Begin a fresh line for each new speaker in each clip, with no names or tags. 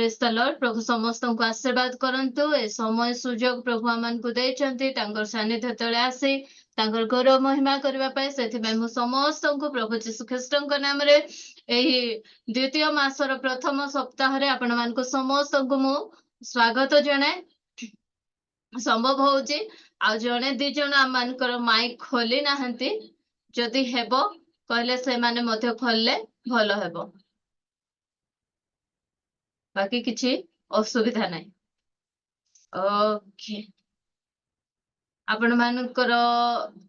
Praise the Lord प्रभु समस्त को आशीर्वाद करंतु ए समय सुजोग प्रभु आमन को देचंती तांकर सानिध्य तळे आसी तांकर गौरव महिमा करबा पाए सेथिबे मु समस्त को प्रभु यीशु ख्रीष्टଙ୍କ नामरे एही द्वितीय मासर प्रथम सप्ताह रे आपण मान को समस्त को मु स्वागत जणाए संभव होउची आ जणे दि जण आम मानकर माइक खोली नाहंती जदि हेबो कहले से माने मध्य खोलले भलो हेबो बाकी किछि असुविधा नाही ओके आपण मानकर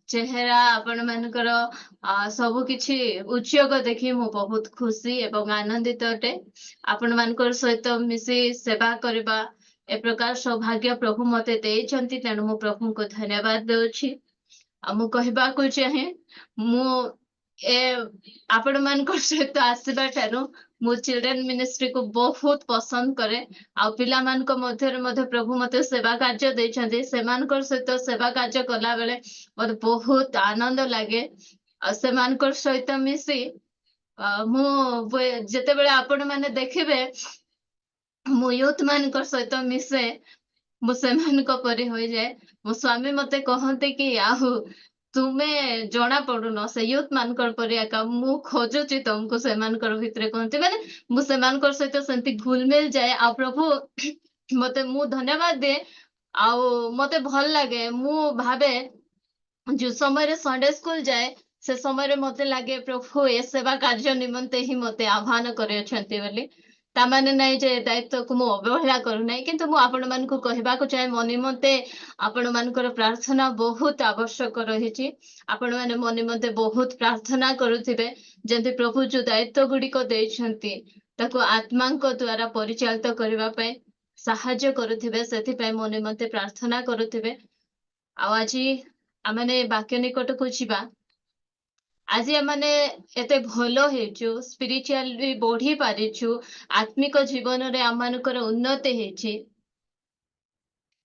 चेहरा आपण मानकर सब किछि उच्चयोग देखि मु बहुत खुशी एवं आनंदित अटे आपण मानकर सहित मिसी सेवा करबा ए प्रकार सौभाग्य प्रभु मते देइछंती तेणु मु प्रभु को धन्यवाद देउछि मु कहबा को चाहे मु ए आपण मानकर सहित आसीबा ठारू मु चिल्ड्रन मिनिस्ट्री को बहुत पसंद करे आ पिला मान को मध्य प्रभु मते सेवा कार्य देइछंती सेमानकर सहित सेवा कार्य कला बेले मते बहुत आनंद लागे आ सेमानकर सहित मिसी मु जेते बेले आपण माने देखिबे मु यूथ मानकर सहित मिसे मु सेमानक परि होई जाए मो स्वामी मते कहते कि आहु तुमे जना पड़ुन से यूथ मानकर परि आका मु खोजुची तुमको सेमानकर भितरे कहते माने मु सेमानकर सहित सेंती घुलमिल जाए आ प्रभु मते मु धन्यवाद दे आ मते भल लागे मु भाबे जो समय रे संडे स्कूल जाए से समय रे मते लागे प्रभु ए सेवा कार्य निमंते ही मते आह्वान करे अछंती बोली तामाने नहीं जे दायित्व को मु अवहेला करू नहीं किंतु मु आपण मान को कहबा को चाहे मनि मते आपण मानकर प्रार्थना बहुत आवश्यक रहिछि आपण माने मनि मते बहुत प्रार्थना करूथिबे जेंति प्रभु जो दायित्व गुडी को देइछंती ताको आत्मांक द्वारा परिचालित करबा पय सहाय्य करूथिबे सेथि पय मनि मते प्रार्थना करूथिबे आ आज आमने वाक्य निकट को छिबा आज आमने एते भलो हेचु स्पिरिचुअली बढ़ी पारिछु आत्मिक जीवन रे आमानकर उन्नति हेछि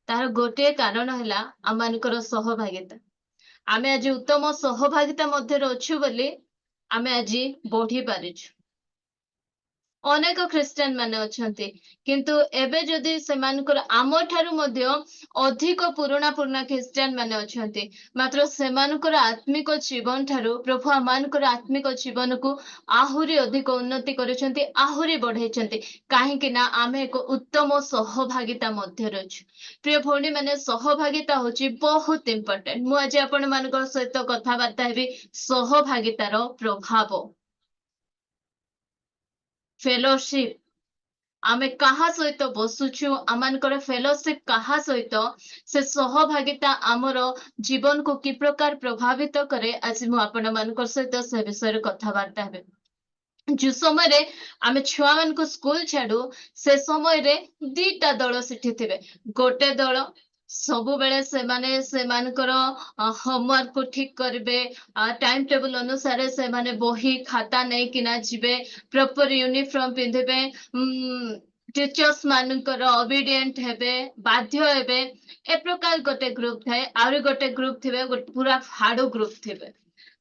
तार गोटे कारण हला आमानकर सहभागिता आमे आज उत्तम सहभागिता मध्य अछु बोली आमे आज बढ़ी पारिछु अनेक ख्रिस्टियन माने अछंती किंतु एबे जदि सेमानकर आमो ठारू मध्य अधिक पुराना ख्रिस्टियन माने अछंती मात्र सेमानकर आत्मिक जीवन ठारू प्रभु आमानकर आत्मिक जीवन को आहुरी अधिक उन्नति करिसंती आहुरी बढ़ाइछंती काहे कि ना आमे एक उत्तम सहभागिता मध्य रहछु प्रिय भौणी माने सहभागिता होची बहुत इंपोर्टेंट मु आज आपण मानकर सहित कथा बार्ता हेबी सहभागितार प्रभाव फेलोशिप आमे कहा सहित बसुछु आमानकर फेलोशिप कहा सहित से सहभागिता आमर जीवन को कि प्रकार प्रभावित करे आज मु आपण मानकर सहित से विषय कथा बार्ता हेबे जो समय रे आमे छुआ मान को स्कूल छाडू से समय रे दीटा दल सिठी थिबे गोटे दल सबु बेले से माने से मानकर होमवर्क को ठीक करबे टाइम टेबल अनुसार से माने बही खाता नहीं किना जिबे प्रॉपर यूनिफॉर्म पिंधबे टीचर्स मानकर ओबीडिएंट हेबे बाध्य हेबे ए प्रकार गोटे ग्रुप थाए आरो गोटे ग्रुप थिबे पूरा फाडो ग्रुप थिबे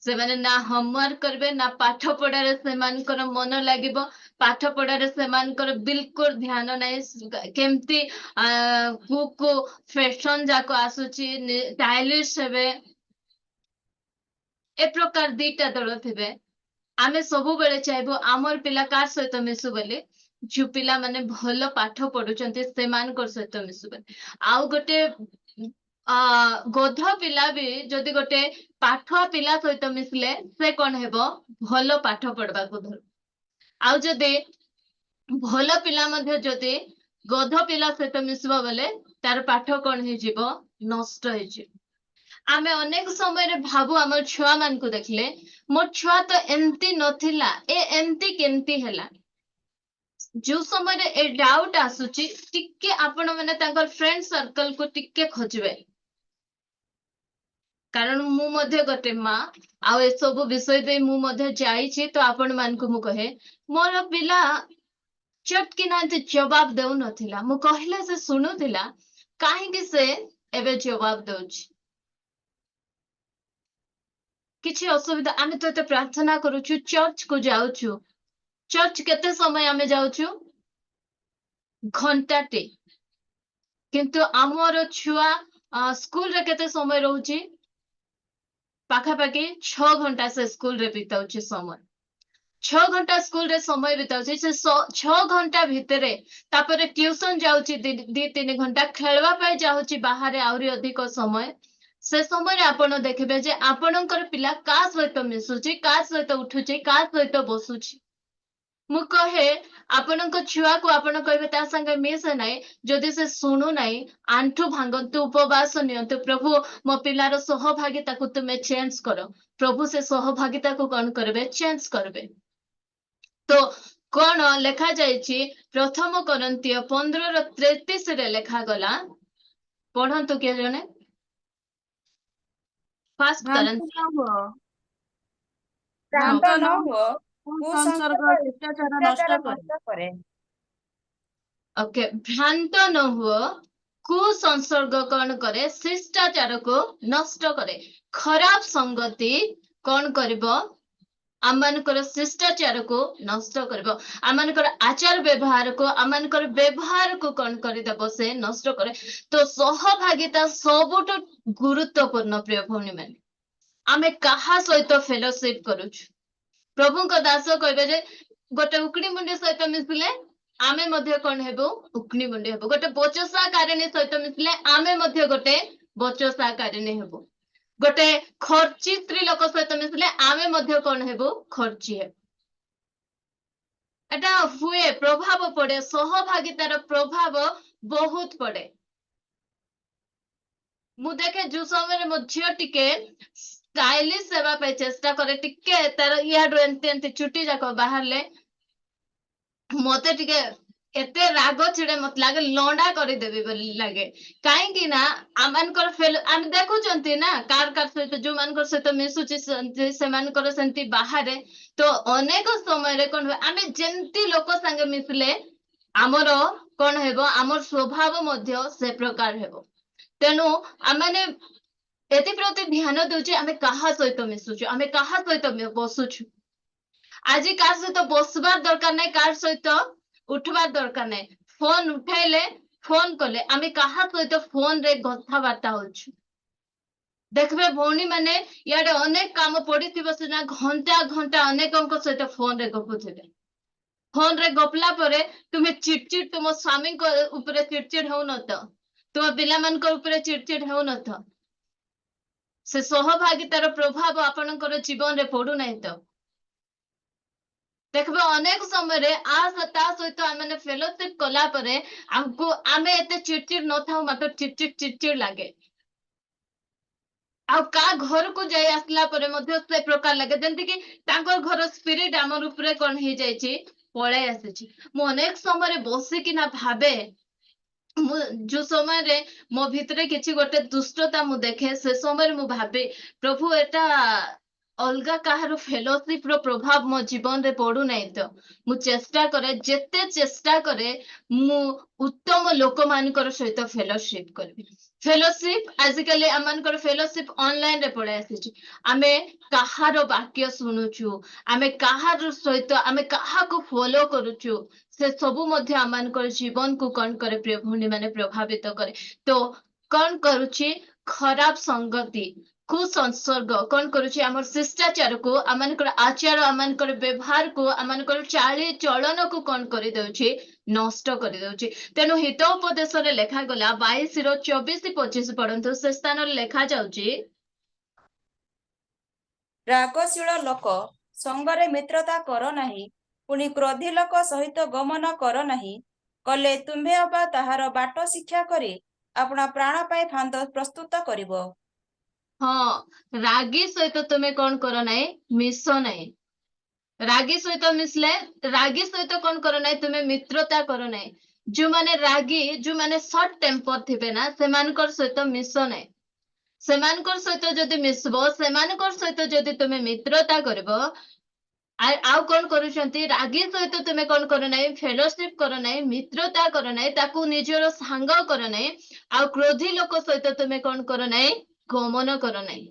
से माने ना होमवर्क करबे ना पाठ पढ़ारे से मानकर मन लागिबो पाठ पढ़ारे से मानकर बिल्कुल ध्यान नहीं केमती को फैशन जाको आसुची स्टाइलिश हेबे ए प्रकार दीटा दल थिबे आमे सबु बेले चाहबो आमर पिला कार सहित मिसु बोली जो पिला माने भलो पाठ पढुचंती से मानकर सहित मिसु बोली आउ गोटे गोध पिला भी जदि गोटे पाठुआ पिला सहित मिसले से कौन हेबो भलो पाठ पढ़बा को धर आउ जदि भलो पिला मध्य जदि गोध पिला सहित मिसबो बोले तार पाठ कौन हे जीवो नष्ट हे जीवो आमे अनेक समय रे भाबु हमर छुआ मान को देखले मोर छुआ तो एमती नथिला ए एमती केमती हैला जो समय रे ए डाउट आसुची टिके आपण माने तांकर फ्रेंड सर्कल को टिके खोजबे कारण मु मध्य गोटे माँ आउ ए सब विषय दे मु मध्य जाइछि तो आपण मान को मु कहे मोर पिला चटकिना जवाब देउ नथिला मु कहले से सुनुथिला काहे कि से एबे जवाब दउछि किछि असुविधा आमे तो एते प्रार्थना करूछु चर्च को जाउछु चर्च केते समय आमे जाउछु घंटाटे किंतु आमर छुआ स्कूल रे केते समय रहउची पाखापाखि 6 घंटा से स्कूल रे बिताउची समय 6 घंटा स्कूल रे समय बिताउची से 6 घंटा भितरे तापरे ट्यूशन जाउची 2-3 घंटा खेलवा पाई जाउची बाहर आउरी अधिक समय से समय आपण देखिबे जे आपणकर पिला का सहित मिसुची का सहित उठुची का सहित बसुची मु कहे आपणक छुआ को आपण कहबे ता संगे मिस नाही जदि से सुनु नाही आंठु भांगन्तु उपवास नियंतु प्रभु मो पिलार सहभागिता को तुमे चेंज करो प्रभु से सहभागिता को कौन करबे चेंज करबे तो कौन लेखा जाइछि प्रथम करंतिय 15:33 रे लेखा गला पढ़ंतु के जने फर्स्ट
भ्रांत
करंती
न हुଅ
हाँ
भ्रांत न हुଅ
संसर्ग शिष्टाचार नष्ट
शिष्टाचार
करे
नष्ट करे
ओके भ्रांत न हुओ कुसंसर्ग कौन करे शिष्टाचार को नष्ट करे खराब संगति कौन करिबो आमनकर शिष्टाचार को नष्ट करिबो आमनकर आचार व्यवहार को आमनकर व्यवहार को कौन करिदबो से नष्ट करे तो सहभागिता सबुठ गुरुत्वपूर्ण प्रिय भौणी माने आमे काहा सहित फेलोशिप करूछु प्रभुଙ୍କ दास कहबे जे गोटे उकड़ी मुंडी सहित मिसिले आमे मध्य कौन हेबो उकड़ी मुंडी हेबो गोटे बचसाकारिणी सहित मिसिले आमे मध्य गोटे बचसाकारिणी हेबो गोटे खर्ची स्त्री लोक सहित मिसिले आमे मध्य कौन हेबो खर्ची हेबो एटा हुए प्रभाव पड़े सहभागितार प्रभाव बहुत पड़े मु देखे जो समय मो झियो टिके स्टाइलिश सेवा पे चेष्टा करे टिके तार इयाडो एंते चुटी जाक बाहरले मते टिके एते राग छिड़े मत लागे लंडा कर देबी बोली लागे काहे कि ना आमानकर फेल आम देखुचंती ना कार सहित जो मानकर सहित मिसुची से मानकर सेंती बाहरे तो अनेक समय रे कोन आमे जेंती लोक संगे मिसले आमर कोन हेबो आमर स्वभाव मध्य से प्रकार हेबो तेनु आमाने एति प्रति ध्यान दउची आमे काहा सहित मिसुछु आमे काहा सहित बसुछु आज कार सहित बसबार दरकार नै कार सहित उठबार दरकार नै फोन उठाइले फोन कले आमे काहा सहित फोन रे कथाबार्ता होछु देखबे भौणी माने याडे अनेक काम पड़िथिबो सिना घंटा घंटा अनेकंक सहित फोन रे गपुथिबे फोन रे गपला परे तुमे चिड़चिड़ तुम स्वामी को ऊपर चिड़चिड़ हो न तो तुम पिला मान को ऊपर चिड़चिड़ हो न तो से सहभागितार प्रभाव आपनकर जीवन रे पड़ू नै तो देखबे अनेक समय रे ता सहित आमे फेलोशिप कला परे हमको आमे एते चिड़चिड़ न थाउ मात्र चिड़चिड़ लागे आ का घर को जाई आसला परे मध्य से प्रकार लागे जेंति कि तांकर घर स्पिरिट हमर ऊपर कोन हे जाईची पळे आसीची मो अनेक समय रे बसी कि ना भाबे जो समय रे मो भितरे किछि गोटे दुष्टता मु देखे से समय मु भाबे प्रभु एटा अलगा काहार फेलोशिप रो प्रभाव मो जीवन रे पड़ू नै तो मु चेष्टा करे जेते चेष्टा करे मु उत्तम लोक मानकर सहित फेलोशिप करबी फेलोशिप आजिकली आमनकर फेलोशिप ऑनलाइन रे पड़े आसी आमे काहार वाक्य सुनुछु आमे काहार सहित आमे काहा को फॉलो करूछु से सबु मध्य आमनकर जीवन को कौन करे प्रिय भौणी माने प्रभावित करे तो कौन करूची खराब संगति कुसंसर्ग कौन करूची आमर शिष्टाचार को आमनकर आचार आमनकर व्यवहार को आमनकर चाली चलन को कौन करि दउची नष्ट करि दउची तेनु हितोपदेश रे लेखा गला 22 रो 24-25 पढंतु से स्थान रे लेखा जाउची
रागशील लोक संगरे मित्रता कर नाही पुनि क्रोधी लोक सहित गमन कर नाही कले तुम्भे अबा ताहार बाट शिक्षा करी अपना प्राण पाई फांद प्रस्तुत करिवो
हाँ रागी सहित तुमे कौन करो नाही मिस नाही रागी सहित मिसले रागी सहित कौन करो नाही तुमे मित्रता करो नाही जो माने रागी जो माने शॉर्ट टेम्पर थिबे ना सेमानकर सहित मिस नाही सेमानकर सहित जदि मिसबो सेमानकर सहित जदि तुमे मित्रता करबो आउ कौन करूछंती रागी सहित तुमे कौन करो नाही फेलोशिप करो नाही मित्रता करो नाही ताकू निजर सांग करो नाही आउ क्रोधी लोक सहित तुमे कौन करो नाही गमन करो नाही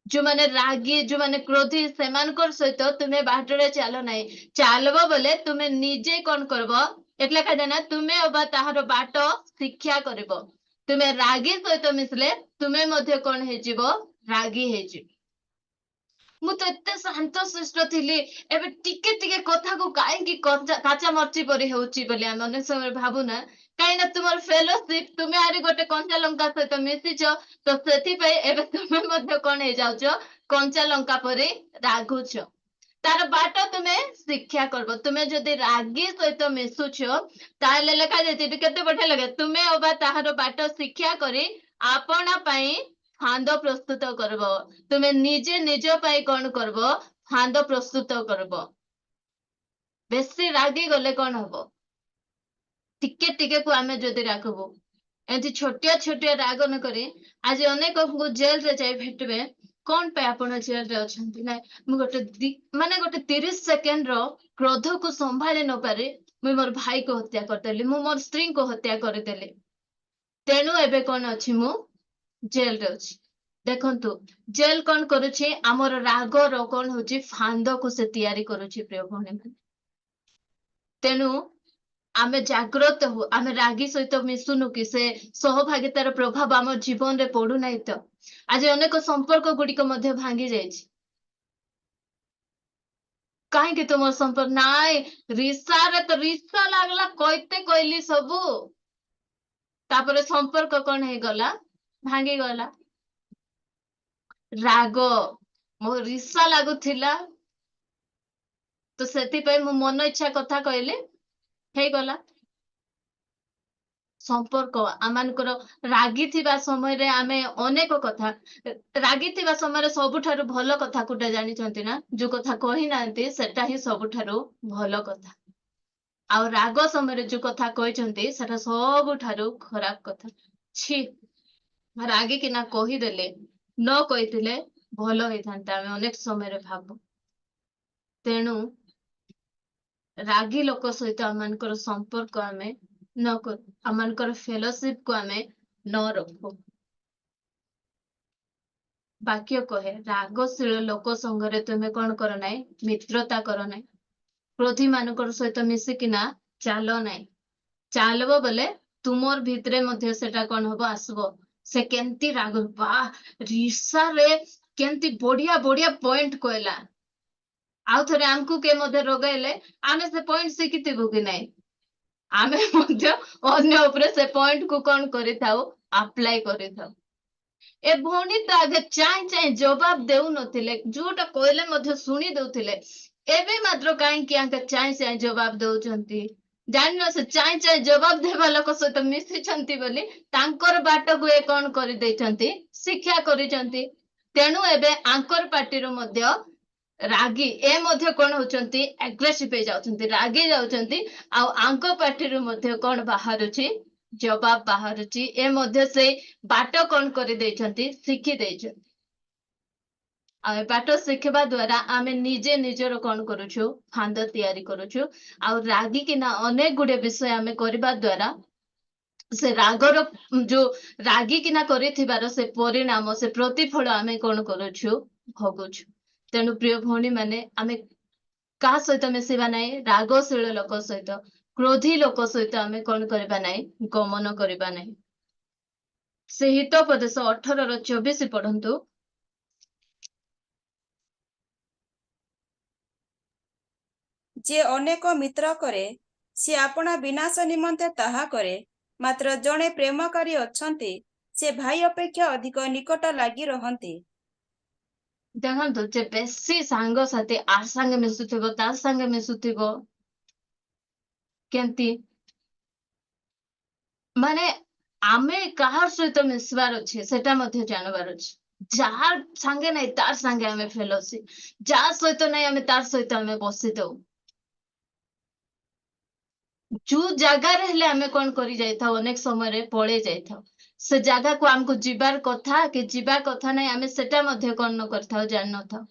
जो माने रागी जो माने क्रोधी सेमानकर सहित तुमे बाटरे चलो नाही चालबो बोले तुमे निजे कौन करबो એટલે કહે ନା ତୁମେ ଅବା ତାହାର ବାଟ ଶିକ୍ଷା କରିବ। ତୁମେ ରାଗୀ ସହିତ ମିଶିଲେ ତୁମେ ମଧ୍ୟ କଣ ହେଇଯିବ? ରାଗୀ ହେଇଯିବ। ମୁଁ ତ ଏତେ ଶାନ୍ତ ଶିଷ୍ଟ ଥିଲି, ଏବେ ଟିକେ ଟିକେ କଥାକୁ କାହିଁକି କାଚା ମର୍ଚି ପରି ହେଉଛି ବୋଲି ଆମେ ଅନେକ ସମୟରେ ଭାବୁନା। କାହିଁକି ନା ତୁମର ଫେଲୋସିପ, ତୁମେ ଆହୁରି ଗୋଟେ କଞ୍ଚା ଲଙ୍କା ସହିତ ମିଶିଛ, ତ ସେଥିପାଇଁ ଏବେ ତୁମେ ମଧ୍ୟ କଣ ହେଇଯାଉଛ? କଞ୍ଚା ଲଙ୍କା ପରି ରାଗୁଛ। ତାର ବାଟ ତୁମେ ଶିକ୍ଷା କରିବ। ତୁମେ ଯଦି ରାଗୀ ସହିତ ମିଶୁଛ ତାହେଲେ ଲେଖାଯାଇଛି ଏଠି କେତେ ବଢିଆ ଲାଗେ, ତୁମେ ଅବା ତାହାର ବାଟ ଶିକ୍ଷା କରି ଆପଣା ପାଇଁ ଫାନ୍ଦ ପ୍ରସ୍ତୁତ କରିବ। ତୁମେ ନିଜେ ନିଜ ପାଇଁ କଣ କରିବ? ଫାନ୍ଦ ପ୍ରସ୍ତୁତ କରିବ। ବେଶୀ ରାଗି ଗଲେ କଣ ହବ? ଟିକେ ଟିକେ କୁ ଆମେ ଯଦି ରାଗିବୁ, ଏମିତି ଛୋଟିଆ ଛୋଟିଆ ରାଗ ନ କରି, ଆଜି ଅନେକଙ୍କୁ ଜେଲରେ ଯାଇ ଭେଟିବେ, କଣ ପାଇଁ ଆପଣ ଜେଲରେ ଅଛନ୍ତି? ନାଇଁ, ମୁଁ ଗୋଟେ 30 ସେକେଣ୍ଡର କ୍ରୋଧକୁ ସମ୍ଭାଳି ନପାରି ମୁଁ ମୋର ଭାଇକୁ ହତ୍ୟା କରିଦେଲି, ମୁଁ ମୋର ସ୍ତ୍ରୀଙ୍କୁ ହତ୍ୟା କରିଦେଲି, ତେଣୁ ଏବେ କଣ ଅଛି? ମୁଁ ଜେଲରେ ଅଛି। ଦେଖନ୍ତୁ, ଜେଲ କଣ କରୁଛି? ଆମର ରାଗର କଣ ହଉଛି? ଫାନ୍ଦକୁ ସେ ତିଆରି କରୁଛି ପ୍ରିୟ ଭଉଣୀମାନେ। ତେଣୁ ଆମେ ଜାଗ୍ରତ ହଉ। ଆମେ ରାଗି ସହିତ ମିଶୁନୁ କି ସେ ସହଭାଗିତାର ପ୍ରଭାବ ଆମ ଜୀବନରେ ପଡୁନାହିଁ ତ? ଆଜି ଅନେକ ସମ୍ପର୍କ ଗୁଡିକ ମଧ୍ୟ ଭାଙ୍ଗି ଯାଇଛି। କାହିଁକି ତୁମର ସମ୍ପର୍କ? ନାଇଁ, ରିସା ଲାଗଲା, କହିଲି ସବୁ, ତାପରେ ସମ୍ପର୍କ କଣ ହେଇଗଲା? ଭାଙ୍ଗିଗଲା। ରାଗ, ମୋ ରିସା ଲାଗୁଥିଲା, ତ ସେଥିପାଇଁ ମୁଁ ମନ ଇଚ୍ଛା କଥା କହିଲି, ହେଇଗଲା। ସମ୍ପର୍କ ଆମମାନଙ୍କର ରାଗିଥିବା ସମୟରେ ଆମେ ଅନେକ କଥା, ରାଗିଥିବା ସମୟରେ ସବୁଠାରୁ ଭଲ କଥା କୋଉଟା ଜାଣିଛନ୍ତି ନା? ଯୋଉ କଥା କହିନାହାନ୍ତି ସେଟା ହିଁ ସବୁଠାରୁ ଭଲ କଥା। ଆଉ ରାଗ ସମୟରେ ଯୋଉ କଥା କହିଛନ୍ତି ସେଟା ସବୁଠାରୁ ଖରାପ କଥା। ଛି, ରାଗିକିନା କହିଦେଲେ, ନ କହିଥିଲେ ଭଲ ହେଇଥାନ୍ତା, ଆମେ ଅନେକ ସମୟରେ ଭାବୁ। ତେଣୁ ରାଗି ଲୋକ ସହିତ ଆମମାନଙ୍କର ସମ୍ପର୍କ ଆମେ ନ କରୁ, ଆମମାନଙ୍କର ଫେଲୋସିପ କୁ ଆମେ ନ ରଖୁ। ବାକ୍ୟ କହେ, ରାଗଶୀଳ ଲୋକ ସଙ୍ଗରେ ତୁମେ କଣ କର ନାହିଁ? ମିତ୍ରତା କର ନାହିଁ। କ୍ରୋଧୀ ମାନଙ୍କର ସହିତ ମିଶିକିନା ଚାଲ ନାହିଁ। ଚାଲବ ବୋଲେ ତୁମର ଭିତରେ ମଧ୍ୟ ସେଟା କଣ ହବ? ଆସିବ। ସେ କେମିତି ରାଗ, ବା ରିସାରେ କେମିତି ବଢିଆ ବଢିଆ ପଏଣ୍ଟ କହିଲା, ଆଉ ଥରେ ଆମକୁ କିଏ ମଧ୍ୟ ରୋଗାଇଲେ ଆମେ ସେ ପଏଣ୍ଟ ଶିଖିଥିବୁ କି ନାହିଁ? ଆମେ ମଧ୍ୟ ଅନ୍ୟ ଉପରେ ସେ ପଏଣ୍ଟ କୁ କଣ କରିଥାଉ? ଆପ୍ଲାଏ କରିଥାଉ। ଏ ଭଉଣୀ ତ ଆଗେ ଚାହିଁ ଜବାବ ଦେଉନଥିଲେ, ଯୋଉଟା କହିଲେ ମଧ୍ୟ ଶୁଣି ଦଉଥିଲେ, ଏବେ ମାତ୍ର କାହିଁକି ଆଙ୍କେ ଚାହିଁ ଜବାବ ଦଉଛନ୍ତି? ଜାଣିନ, ସେ ଚାହିଁ ଜବାବ ଦେବା ଲୋକ ସହିତ ମିଶିଛନ୍ତି ବୋଲି ତାଙ୍କର ବାଟକୁ ଏ କଣ କରିଦେଇଛନ୍ତି? ଶିକ୍ଷା କରିଛନ୍ତି। ତେଣୁ ଏବେ ଆଙ୍କର ପାଟିରୁ ମଧ୍ୟ ରାଗି ଏ ମଧ୍ୟ କଣ ହଉଛନ୍ତି? ଆଗ୍ରେସିଭ ହେଇଯାଉଛନ୍ତି, ରାଗି ଯାଉଛନ୍ତି। ଆଉ ଆଙ୍କ ପାଟିରୁ ମଧ୍ୟ କଣ ବାହାରୁଛି? ଜବାବ ବାହାରୁଛି। ଏ ମଧ୍ୟ ସେଇ ବାଟ କଣ କରିଦେଇଛନ୍ତି? ଶିଖି ଦେଇଛନ୍ତି। ଆଉ ଏ ବାଟ ଶିଖିବା ଦ୍ଵାରା ଆମେ ନିଜେ ନିଜର କଣ କରୁଛୁ? ଫାନ୍ଦ ତିଆରି କରୁଛୁ। ଆଉ ରାଗିକିନା ଅନେକ ଗୁଡେ ବିଷୟ ଆମେ କରିବା ଦ୍ଵାରା ସେ ରାଗର ଯୋଉ ରାଗିକିନା କରିଥିବାର ସେ ପରିଣାମ, ସେ ପ୍ରତିଫଳ ଆମେ କଣ କରୁଛୁ? ଭୋଗୁଛୁ। ତେଣୁ ପ୍ରିୟ ଭଉଣୀ ମାନେ, ଆମେ କାହା ସହିତ ମିଶିବା ନାହିଁ? ରାଗଶୀଳ ଲୋକ ସହିତ, କ୍ରୋଧୀ ଲୋକ ସହିତ ଆମେ କଣ କରିବା ନାହିଁ? ଗମନ କରିବା ନାହିଁ। ସେ ହିତୋପଦେଶ 18:24 ପଢନ୍ତୁ।
ଯେ ଅନେକ ମିତ୍ର କରେ ସେ ଆପଣା ବିନାଶ ନିମନ୍ତେ ତାହା କରେ, ମାତ୍ର ଜଣେ ପ୍ରେମକାରୀ ଅଛନ୍ତି, ସେ ଭାଇ ଅପେକ୍ଷା ଅଧିକ ନିକଟ ଲାଗି ରହନ୍ତି।
ଦେଖନ୍ତୁ, ଯେ ବେଶୀ ସାଙ୍ଗସାଥି ଆ ସାଙ୍ଗେ ମିଶୁଥିବ, ତା ସାଙ୍ଗେ ମିଶୁଥିବ, କେମିତି ମାନେ ଆମେ କାହାର ସହିତ ମିଶିବାର ଅଛି ସେଟା ମଧ୍ୟ ଜାଣିବାର ଅଛି। ଯାହାର ସାଙ୍ଗେ ନାହିଁ ତାର ସାଙ୍ଗେ ଆମେ ଫେଲୋସିପ, ଯାହା ସହିତ ନାହିଁ ଆମେ ତାର ସହିତ ଆମେ ବସିଥାଉ। ଯୋଉ ଜାଗାରେ ହେଲେ ଆମେ କଣ କରି ଯାଇଥାଉ? ଅନେକ ସମୟରେ ପଳେଇ ଯାଇଥାଉ। ସେ ଜାଗାକୁ ଆମକୁ ଯିବାର କଥା କି ଯିବା କଥା ନାହିଁ, ଆମେ ସେଟା ମଧ୍ୟ କଣ ନ କରିଥାଉ? ଜାଣିନଥାଉ।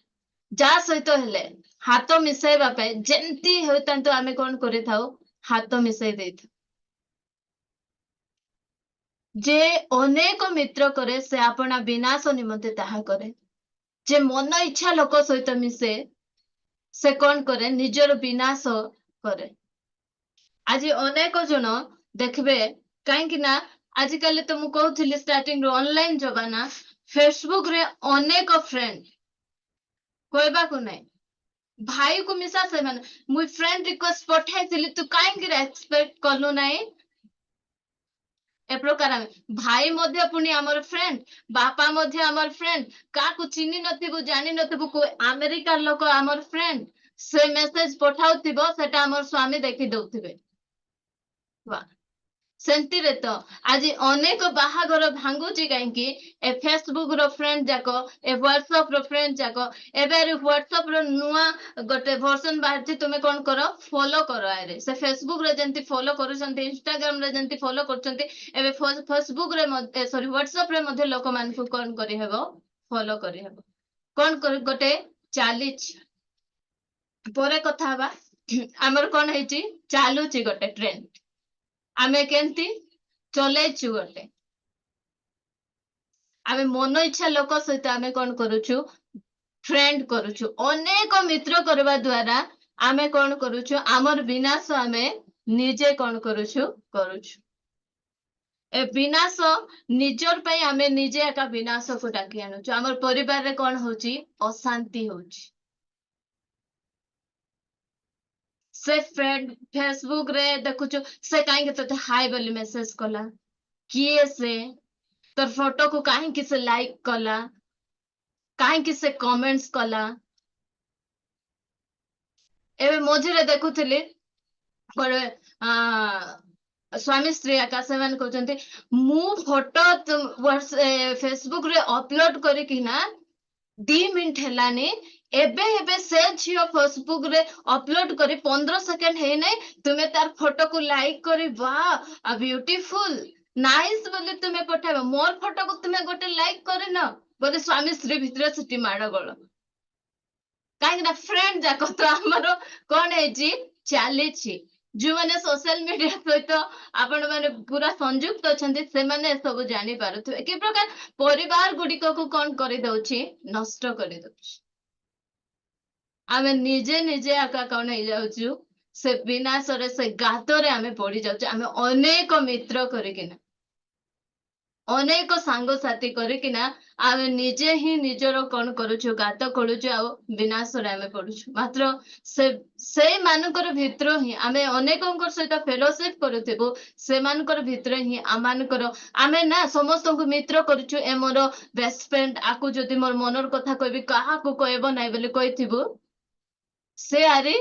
ଯାହା ସହିତ ହେଲେ ହାତ ମିଶାଇବା ପାଇଁ ଯେମିତି ହୋଇଥାନ୍ତୁ ଆମେ କଣ କରିଥାଉ? ହାତ ମିଶାଇ ଦେଇଥାଉ। ଯେ ଅନେକ ମିତ୍ର କରେ ସେ ଆପଣା ବିନାଶ ନିମନ୍ତେ ତାହା କରେ। ଯେ ମନ ଇଚ୍ଛା ଲୋକ ସହିତ ମିଶେ ସେ କଣ କରେ? ନିଜର ବିନାଶ କରେ। आज अनेक जन देखबे कहीं ना आजिकल तो मुझे कहूली स्टार्टिंग ऑनलाइन जमाना फेसबुक रे अनेक फ्रेंड कहबा को नहीं भाई को मिसा से माने मुई फ्रेंड रिक्वेस्ट पठाई तू कहीं एक्सपेक्ट कलु नहीं ए प्रकार भाई मध्य पुणी आमर फ्रेंड बापा मध्य आमर फ्रेंड का चिन्ह नथिबु जानि नथिबु को अमेरिका लोक आमर फ्रेंड से मेसेज पठाउथिबो सेटा आमर स्वामी देखि दउथिबे वाह सेंती रे तो आज अनेक बाहागर भांगुची कहीं ए फेसबुक रो फ्रेंड जाक ए व्हाट्सएप रो फ्रेंड जाक एबे व्हाट्सएप रो नुआ गोटे वर्जन बाहर तुमे कौन करो फॉलो करो आरे से फेसबुक रे जंती फॉलो करूछंती इंस्टाग्राम रे जंती फॉलो करछंती एबे फेसबुक रे सॉरी व्हाट्सएप रे मध्ये लोक मान को कौन करी हेबो फॉलो करी हेबो कौन कर गोटे चालीच परे कथा हबा हमर कौन हेची चालूची गोटे ट्रेंड आमे केंती चलेचु गोटे आमे मन इच्छा लोक सहित आमे कौन करूछु फ्रेंड करूछु अनेक मित्र करबा द्वारा आमे कौन करूछु आमर विनाश आमे निजे कौन करूछु करूछु ए विनाश निजर पई आमे निजे एका विनाश को डाकी आनुछु आमर परिवार रे कौन होची अशांति होची से फ्रेंड फेसबुक रे देखुछु से कहीं तो हाय बोली मेसेज कला किए से तोर फोटो को कहीं से लाइक कला कहीं से कमेंट्स कला एबे मझिरे देखुथिली गोटे स्वामी स्त्री आका से मान कहते मु फोटो फेसबुक रे अपलोड करी ना 2 मिनट हेलानी एबे एबे से झियो फेसबुक रे अपलोड करी 15 सेकंड हे नै तुमे तार फोटो को लाइक करी वाह ब्यूटीफुल नाइस बोले तुमे पठाबो मोर फोटो को तुमे गोटे लाइक करे न बोले स्वामी स्त्री भितर सिटी माड़ गळ काहे ना फ्रेंड जाको तो हमरो कोन है जी चली छी जो माने सोशल मीडिया सहित आपण माने पूरा संयुक्त अछंती से माने सब जानि पारुथबे कि प्रकार परिवार गुडिक को कोन करि दउछि नष्ट करि दउछि आमे निजे निजे आका कोन हो जाउछु से विनाश रे से गात रे आमे पड़ी जाउछु आमे अनेक मित्र करिकिना अनेक सांग साथी करिकिना आमे निजे ही निजर कोन करूछु गात करूछु आ विनाश रे आमे पडुछु मात्र से मानकर भितर ही आमे अनेकंकर सहित फेलोशिप करूथिबो से मानकर भितर ही आमानकर आमे ना समस्त को मित्र करूछु ए मोर बेस्ट फ्रेंड आकु जदि मोर मनर कथा कहबी काहा को कहबो नै बोली कहिथिबो से आरी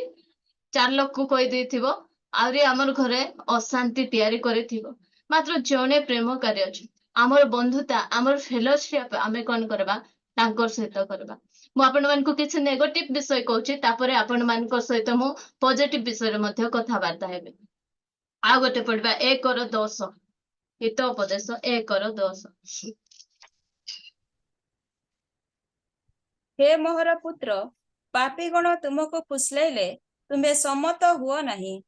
4 लोग को कहि देथिबो आरी हमर घरे अशांति तयारी करिथिबो मात्र जने प्रेम कार्य अछि आमर बंधुता आमर फेलोशिप आमे कोन करबा तांकर सहित करबा मु आपण मान को किछ नेगेटिव विषय कहूची तापरे आपण मान को सहित मु पॉजिटिव विषय रे मध्ये कथा वार्ता हेबे आ गोटे पढबा 1 कर 10 हित उपदेश 1 कर 10
हे मोहर पुत्र पापी गण तुमको फुसलैले तुम्हें सम्मत हुआ नहीं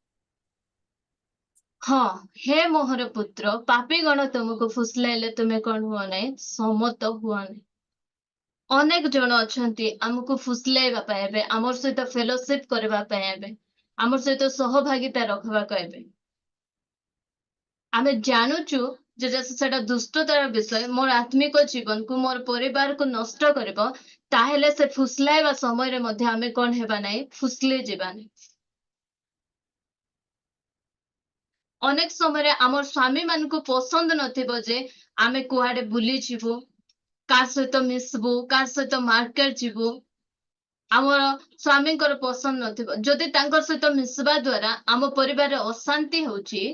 हाँ हे मोहर पुत्र पापी गण तुमको फुसलैले तुम्हें कौन हुआ नहीं सम्मत हुआ नहीं अनेक जन अछंती हमको फुसलैबा पाएबे हमर सहित फेलोशिप करबा पाएबे हमर सहित सहभागिता रखबा कहबे आमे जानूचु जे सेटा दुष्टतार विषय मोर आत्मिक जीवन को मोर परिवार को नष्ट करिबो ताहेले से फुसलाइबा समय रे मध्ये आमे कोन हेबा नाही फुसले जेबा नाही अनेक समय रे हमर स्वामी मान को पसंद नथिबो जे आमे कुआडे बुली छिबो कार सहित मिसबो कार सहित मार्केट जीवो आमर स्वामी पसंद नथिबो जदि तांकर सहित मिसबा द्वारा आम परिवार अशांति होची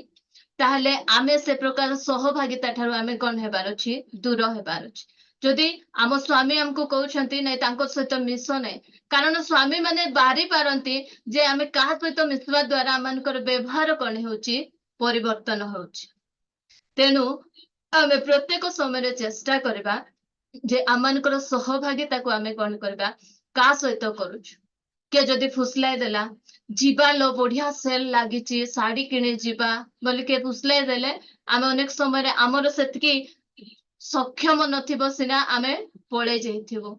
ताहले आमे से प्रकार सहभागिता ठारू आमे कोन हेबार अछि दूर हेबार अछि जदि आम स्वामी हमको कहउछंती नै तांकर सहित मिसो नै कारण स्वामी माने बारी पारंती जे आमे काहा सहित मिसबा द्वारा आमनकर व्यवहार कोन होची परिवर्तन होची तेनु आमे प्रत्येक समय रे चेष्टा करबा जे आमनकर सहभागिता को आमे कोन करबा का सहित करूछु के जदि फुसलाई देला जीवा लो बढ़िया सेल लागिची साड़ी किने जीवा बोली के फुसलाई देले आमे अनेक समय रे हमर सेतकी सक्षम नथिबो सिना आमे पळे जैथिबो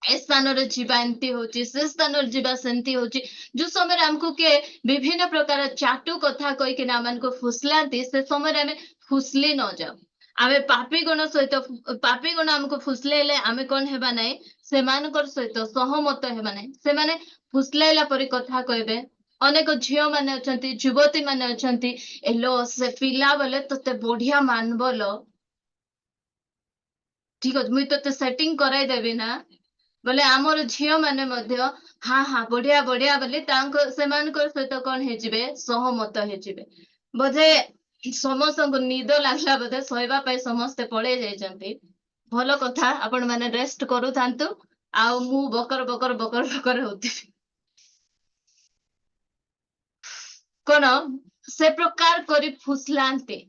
ए स्थान जीवा एमती होची से स्थान जीवा सेमती होची जो समय हमको के विभिन्न प्रकार चाटू कथा कही कि आम को फुसलांती से समय आम फुसली न जाऊ आमे पापी गण सहित पापी गण आमको फुसलेले आमे कौन हेबा नहीं सेमानकर सहित सहमत हेबा नहीं सेमाने फुसलाइला परी कथा कहबे अनेक झियो माने अछंती युवती माने अछंती एलो से पिला बोले तते बढ़िया मानबलो ठीक अछि मुई तते सेटिंग कराई देबी ना बोले आमर झियो माने मध्य हाँ हाँ बढ़िया बढ़िया बोले तांको सेमानकर सहित कौन हे जिबे सहमत हे जिबे बोधे समस्त निद लागला बोधे शोइबा पाई समस्ते पळेई जाइछंती भलो कथा आपण माने रेस्ट करू थांतु आ मु बकर बकर बकर बकर होती कोन से प्रकार करी फुसलांती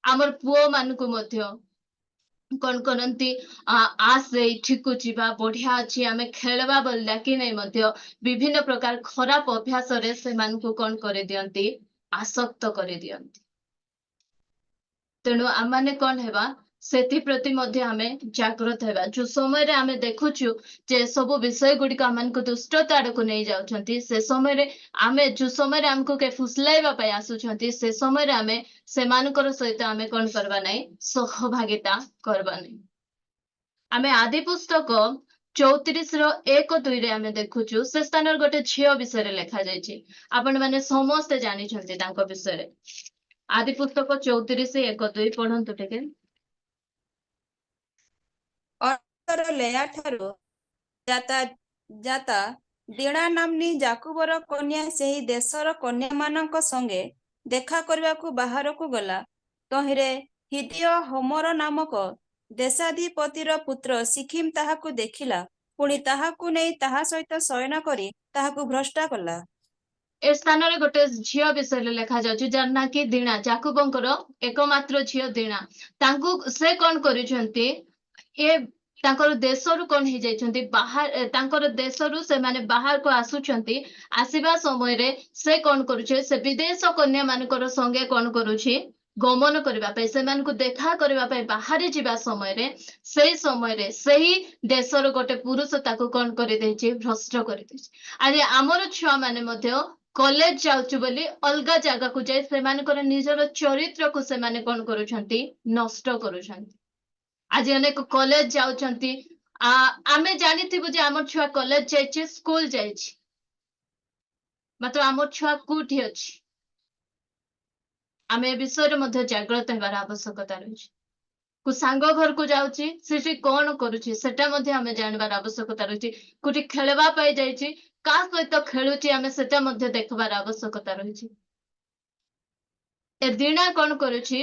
आमर पुओ मानकु मध्य कौन करती आसे ठीकु जीवा बढ़िया अच्छी आमे खेलवा बोल डाकी नहीं मध्य विभिन्न प्रकार खराब अभ्यास रे से मानकु कौन करे दियंती आसक्त करे दियंती तेणु आम माने कौन हेबा सेति प्रति मध्य आमे जागृत हेबा जो समय रे आमे देखुछु जे सब विषय गुडी का मन को दुष्टता आडको नहीं जाउछंती से समय रे आमे जो समय रे हमको के फुसलाइबा पय आसुछंती से समय रे आमे सेमानकर सहित आमे कोन करबा नै सहभागिता करबा नै आमे आदि पुस्तक 34 रो 1-2 रे आमे देखुछु से स्थान गोटे झियो विषय रे लेखा जायछि आपण माने समस्त जानि छथि तांको विषय रे आदि पुस्तक 34:1-2 पढ़ंतु टिके
और लेया ठारू जाता जाता दीणा नामनी जाकुबर कन्या सेही देशर कन्या मानक संगे देखा करबाकू बाहरकू गला तहिरे हिदिय होमर नामक देशाधिपतिर पुत्र सिखिम ताहाकू देखिला पुणी ताहाकू नहीं ताहा सहित शयन करी ताहाकू भ्रष्टा कला
ए स्थान रे गोटे झियो विषय रे लेखा जाउछि जार ना कि दीणा जाकुबंकर एकमात्र झियो दीणा तांकू से कोन करिसंती ए तांकर देशरु कोन हे जाइछंती बाहर तांकर देशरु से माने बाहर को आसुछंती आसीबा समय रे से कोन करूछे से विदेश कन्या मानकर संगे कोन करूछि गमन करबा पे से मान को देखा करबा पे बाहर जीवा समय रे सही देशर गोटे पुरुष ताको कोन करि दैछि भ्रष्ट करि दैछि आज हमर छुआ माने मध्य कॉलेज जाउछु बोली अलगा जगह को जाय से मानकर निजर चरित्र को से माने कोन करूछंती नष्ट करूछंती आज अनेक कॉलेज जाउछंती आमे जानिथिबु जे हमर छुआ कॉलेज जायछि स्कूल जायछि मात्र हमर छुआ कोठी अछि आमे विषय मध्य जागृत हेबार आवश्यकता रही को सांग घर को जाउछि सेठी कोन करूछि सेटा मध्य आमे जानबार आवश्यकता रही कोठी खेलबा पाई जाइछि का सहित खेलुछि आमे सेटा मध्य देखबार आवश्यकता रही ए दिना कोन करूछि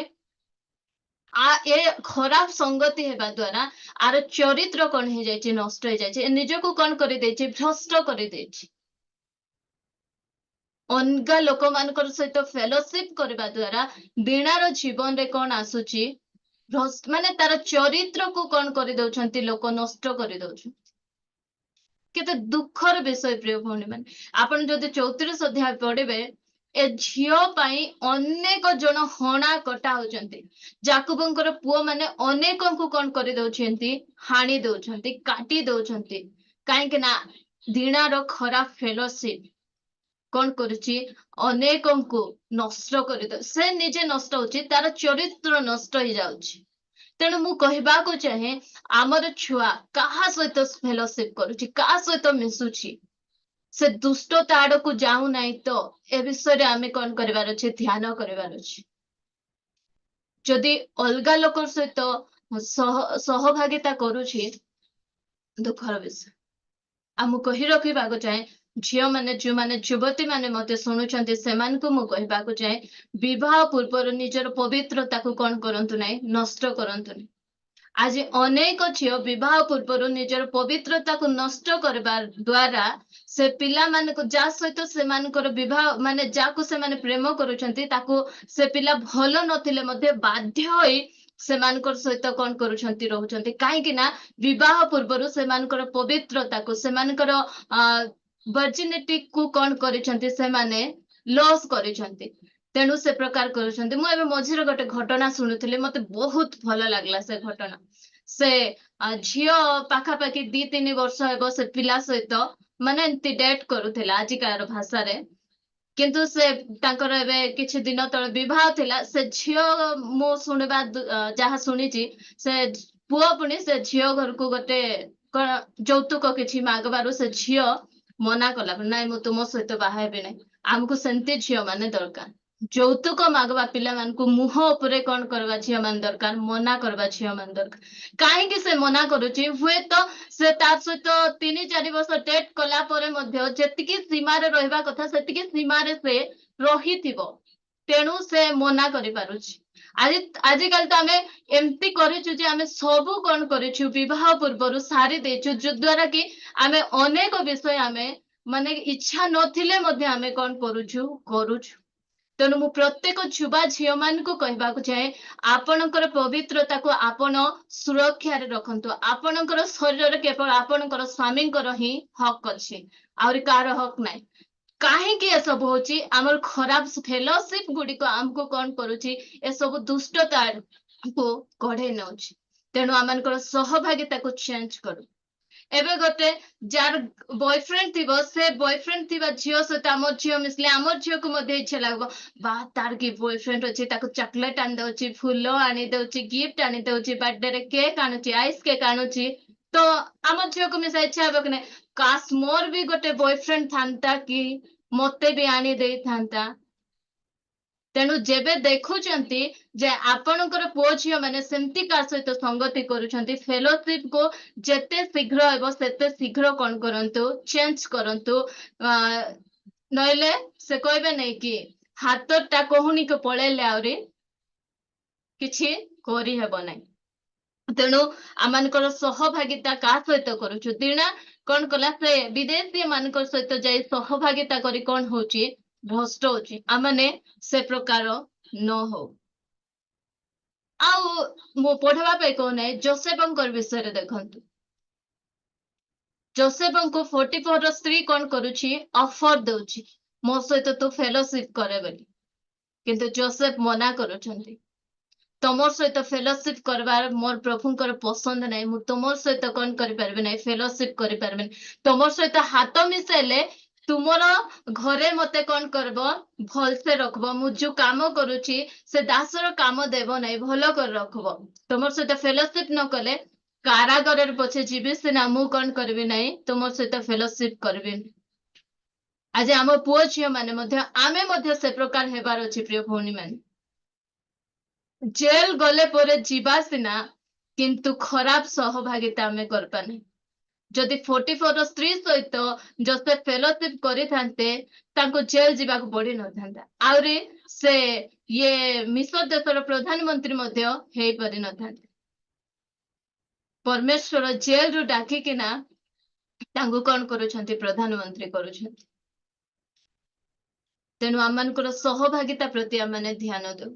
ए खराब संगति हेबा द्वारा आर चरित्र कोन हे जाइछि नष्ट हे जाइछि निजको कोन करि दैछि भ्रष्ट करि दैछि अनगा लोक मानकर सहित फेलोशिप करबा द्वारा दीणार जीवन रे कोन आसुची माने तार चरित्र को कोन करि दउछंती लोक नष्ट करि दउछंती केते दुखर विषय प्रिय भौणी माने आपण जदि 34 अध्याय पढिबे ए झियो पाई अनेक जन हणा कटा होचंती जाकुबंकर पुओ माने अनेक को कोन करि दउछंती हानि दउछंती काटी दउछंती काहे कि ना दीणार खराब फेलोशिप कौन करुची अनेकों को नष्ट कर से निजे नष्ट होची तार चरित्र नष्ट हो जाउची तेणु मु कहबा को चाहे आमर छुआ कहा सहित फेलोशिप करुची कहा सहित मिसुची से दुष्टता आड़ को जाऊ नहीं तो ए विषय आमे कौन करिवार अछि ध्यान करिवार अछि जदि अलगा लोक सहित सहभागिता करुची दुखर विषय आमु कहि रखिबा को चाहे झियो माने जो माने युवती माने मते सुनुचंती सेमान को मु कहबा को चाहे विवाह पूर्व निजर पवित्रता को कोन करंतु नै नष्ट करंतु नै आज अनेक झियो विवाह पूर्व निजर पवित्रता को नष्ट करबा द्वारा से पिला माने को जा सहित से मानकर विवाह माने जाको से माने प्रेम करूचंती ताको से पिला भलो नथिले मध्ये बाध्य होई सेमानकर सहित कोन करूचंती रहउचंती काहे कि ना विवाह पूर्व से मानकर पवित्रता को से मानकर वर्जिनिटी को कौन करिसंती से माने लॉस करिसंती तेणु से प्रकार करिसंती मु एबे मझिर गोटे घटना सुनुथिले मते बहुत भलो लागला से घटना से ଝିଅ ପାଖାପାଖି 2-3 ବର୍ଷ ହେବ ସେ ପିଲା ସହିତ ମାନେ ଏମତି ଡେଟ୍ କରୁଥିଲା ଆଜିକାର ଭାଷାରେ। କିନ୍ତୁ ସେ ତାଙ୍କର ଏବେ କିଛି ଦିନ ତଳେ ବିବାହ ଥିଲା। ସେ ଝିଅ ମୁଁ ଶୁଣିବା ଯାହା ଶୁଣିଛି ସେ ପୁଅ ପୁଣି ସେ ଝିଅ ଘରକୁ ଗୋଟେ କଣ ଯୌତୁକ କିଛି ମାଗବାରୁ ସେ ଝିଅ ମନା କଲା, ନାଇଁ ମୁଁ ତୁମ ସହିତ ବାହା ହେବି ନାହିଁ, ଆମକୁ ସେମିତି ଝିଅ ମାନେ ଦରକାର। ଯୌତୁକ ମାଗବା ପିଲାମାନଙ୍କୁ ମୁହଁ ଉପରେ କଣ କରିବା ଝିଅ ମାନେ ଦରକାର, ମନା କରିବା ଝିଅ ମାନେ ଦରକାର। କାହିଁକି ସେ ମନା କରୁଛି? ହୁଏତ ସେ ତା ସହିତ 3-4 ବର୍ଷ ଡେଟ୍ କଲା ପରେ ମଧ୍ୟ ଯେତିକି ସୀମାରେ ରହିବା କଥା ସେତିକି ସୀମାରେ ସେ ରହିଥିବ, ତେଣୁ ସେ ମନା କରିପାରୁଛି। ଆଜିକାଲି ତ ଆମେ ଏମିତି କରିଛୁ ଯେ ଆମେ ସବୁ କଣ କରିଛୁ ବିବାହ ପୂର୍ବରୁ ସାରି ଦେଇଛୁ, ଯଦ୍ୱାରା କି ଆମେ ଅନେକ ବିଷୟ ଆମେ ମାନେ ଇଚ୍ଛା ନଥିଲେ ମଧ୍ୟ ଆମେ କଣ କରୁଛୁ। ତେଣୁ ମୁଁ ପ୍ରତ୍ୟେକ ଯୁବା ଝିଅ ମାନଙ୍କୁ କହିବାକୁ ଚାହେଁ, ଆପଣଙ୍କର ପବିତ୍ରତାକୁ ଆପଣ ସୁରକ୍ଷାରେ ରଖନ୍ତୁ। ଆପଣଙ୍କର ଶରୀରରେ କେବଳ ଆପଣଙ୍କର ସ୍ୱାମୀଙ୍କର ହିଁ ହକ୍ ଅଛି, ଆହୁରି କାହାର ହକ୍ ନାହିଁ। କାହିଁକି ଏସବୁ ହଉଛି? ଆମର ଖରାପ ଫେଲୋସିପ ଗୁଡିକ ଆମକୁ କଣ କରୁଛି? ଏସବୁ ଦୁଷ୍ଟତା କୁ କଢେଇ ନଉଛି। ତେଣୁ ଆମମାନଙ୍କର ସହଭାଗିତାକୁ ଚେଞ୍ଜ କରୁ। ଏବେ ଗୋଟେ ଯାର ବୟଫ୍ରେଣ୍ଡ ଥିବ, ସେ ବୟଫ୍ରେଣ୍ଡ ଥିବା ଝିଅ ସହିତ ଆମ ଝିଅ ମିଶିଲେ ଆମ ଝିଅକୁ ମଧ୍ୟ ଇଚ୍ଛା ଲାଗିବ, ବା ତାର କି ବୟଫ୍ରେଣ୍ଡ ଅଛି, ତାକୁ ଚକୋଲେଟ ଆଣି ଦଉଛି, ଫୁଲ ଆଣି ଦଉଛି, ଗିଫ୍ଟ ଆଣି ଦଉଛି, ବାର୍ଥଡେରେ କେକ୍ ଆଣୁଛି, ଆଇସ୍ କେକ୍ ଆଣୁଛି। ତ ଆମ ଝିଅକୁ ମିଶା ଇଚ୍ଛା ହବ କି ନାହିଁ, କାଶ ମୋର ବି ଗୋଟେ ବୟଫ୍ରେଣ୍ଡ ଥାନ୍ତା କି, ମତେ ବି ଆଣି ଦେଇଥାନ୍ତା। ତେଣୁ ଯେବେ ଦେଖୁଛନ୍ତି ଯେ ଆପଣଙ୍କର ପୁଅ ଝିଅ ମାନେ ସେମିତି କାହା ସହିତ ସଙ୍ଗତି କରୁଛନ୍ତି, ଫେଲୋସିପ କୁ ଯେତେ ଶୀଘ୍ର ହେବ ସେତେ ଶୀଘ୍ର କଣ କରନ୍ତୁ, ଚେଞ୍ଜ କରନ୍ତୁ। ନହେଲେ ସେ କହିବେ ନାଇଁ କି ହାତଟା କହୁଣୀକୁ ପଳେଇଲେ ଆହୁରି କିଛି କରିହେବ ନାହିଁ। ତେଣୁ ଆମମାନଙ୍କର ସହଭାଗିତା କାହା ସହିତ କରୁଛୁ? ଦିନା କଣ କଲା, ସେ ବିଦେଶୀ ମାନଙ୍କ ସହିତ ଯାଇ ସହଭାଗିତା କରି କଣ ହଉଛି, ଭ୍ରଷ୍ଟ ହଉଛି। ଆମମାନେ ସେ ପ୍ରକାର ନ ହଉ। ଆଉ ମୁଁ ପଢିବା ପାଇଁ କହୁନାହିଁ, ଯୋସେଫଙ୍କର ବିଷୟରେ ଦେଖନ୍ତୁ। ଯୋସେଫଙ୍କୁ 44 ସ୍ତ୍ରୀ କଣ କରୁଛି, ଅଫର ଦଉଛି, ମୋ ସହିତ ତୁ ଫେଲୋସିପ କରେ ବୋଲି। କିନ୍ତୁ ଯୋସେଫ ମନା କରୁଛନ୍ତି, ତମର ସହିତ ଫେଲୋସିପ କରିବାର ମୋର ପ୍ରଭୁଙ୍କର ପସନ୍ଦ ନାହିଁ, ମୁଁ ତୁମର ସହିତ କଣ କରିପାରିବି ନାହିଁ, ଫେଲୋସିପ କରିପାରିବିନି। ତମର ସହିତ ହାତ ମିଶାଇଲେ ତୁମର ଘରେ ମତେ କଣ କରିବ, ଭଲସେ ରଖିବ। ମୁଁ ଯୋଉ କାମ କରୁଛି ସେ ଦାସର କାମ ଦେବ ନାହିଁ, ଭଲ କରି ରଖିବ। ତମର ସହିତ ଫେଲୋସିପ ନ କଲେ କାରାଗାରରେ ପଛେ ଯିବି ସିନା, ମୁଁ କଣ କରିବି ନାହିଁ, ତୁମର ସହିତ ଫେଲୋସିପ କରିବିନି। ଆଜି ଆମ ପୁଅ ଝିଅ ମାନେ ମଧ୍ୟ, ଆମେ ମଧ୍ୟ ସେ ପ୍ରକାର ହେବାର ଅଛି। ପ୍ରିୟ ଭଉଣୀ ମାନେ, ଜେଲ ଗଲେ ପରେ ଯିବା ସିନା, କିନ୍ତୁ ଖରାପ ସହଭାଗିତା ଆମେ କରିପାରୁନି। ଯଦି 44 ସ୍ତ୍ରୀ ସହିତ ଯୋସେଫ ଫେଲୋସିପ କରିଥାନ୍ତେ, ତାଙ୍କୁ ଜେଲ ଯିବାକୁ ପଡିନଥାନ୍ତା, ଆହୁରି ସେ ମିଶର ଦେଶର ପ୍ରଧାନମନ୍ତ୍ରୀ ମଧ୍ୟ ହେଇପାରିନଥାନ୍ତେ। ପରମେଶ୍ୱର ଜେଲରୁ ଡାକିକିନା ତାଙ୍କୁ କଣ କରୁଛନ୍ତି, ପ୍ରଧାନମନ୍ତ୍ରୀ କରୁଛନ୍ତି। ତେଣୁ ଆମମାନଙ୍କର ସହଭାଗିତା ପ୍ରତି ଆମେ ଧ୍ୟାନ ଦଉ।